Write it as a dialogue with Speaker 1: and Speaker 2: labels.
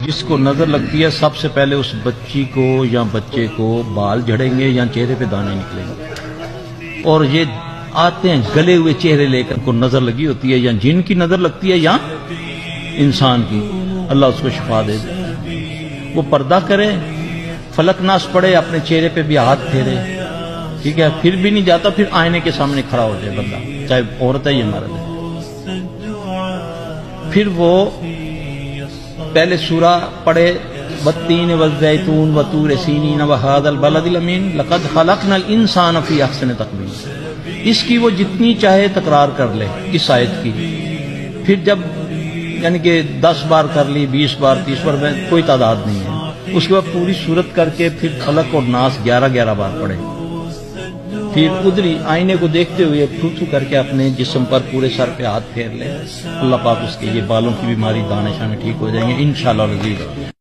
Speaker 1: جس کو نظر لگتی ہے سب سے پہلے اس بچی کو یا بچے کو بال جھڑیں گے یا چہرے پہ دانے نکلیں گے، اور یہ آتے ہیں گلے ہوئے چہرے لے کر، کو نظر لگی ہوتی ہے یا جن کی نظر لگتی ہے یا انسان کی، اللہ اس کو شفا دے دے۔ وہ پردہ کرے، فلک ناس پڑے، اپنے چہرے پہ بھی ہاتھ پھیرے، ٹھیک ہے، پھر بھی نہیں جاتا، پھر آئینے کے سامنے کھڑا ہو جائے بندہ، چاہے عورت ہے یا مرد ہے۔ پھر وہ پہلے سورہ پڑھے، والتین والزیتون وطور سینین وہذا البلد الامین لقد خلقنا الانسان فی احسن تقویم، اس کی وہ جتنی چاہے تکرار کر لے اس آیت کی، پھر جب یعنی کہ 10 بار کر لی، 20 بار، 30 بار، میں کوئی تعداد نہیں ہے، اس کے بعد پوری صورت کر کے پھر فلق اور ناس 11 بار پڑھے، پھر ادھری آئینے کو دیکھتے ہوئے تھو کر کے اپنے جسم پر پورے سر پہ ہاتھ پھیر لے، اللہ پاک اس کے یہ بالوں کی بیماری، دانے شانے ٹھیک ہو جائیں گے انشاءاللہ العزیز۔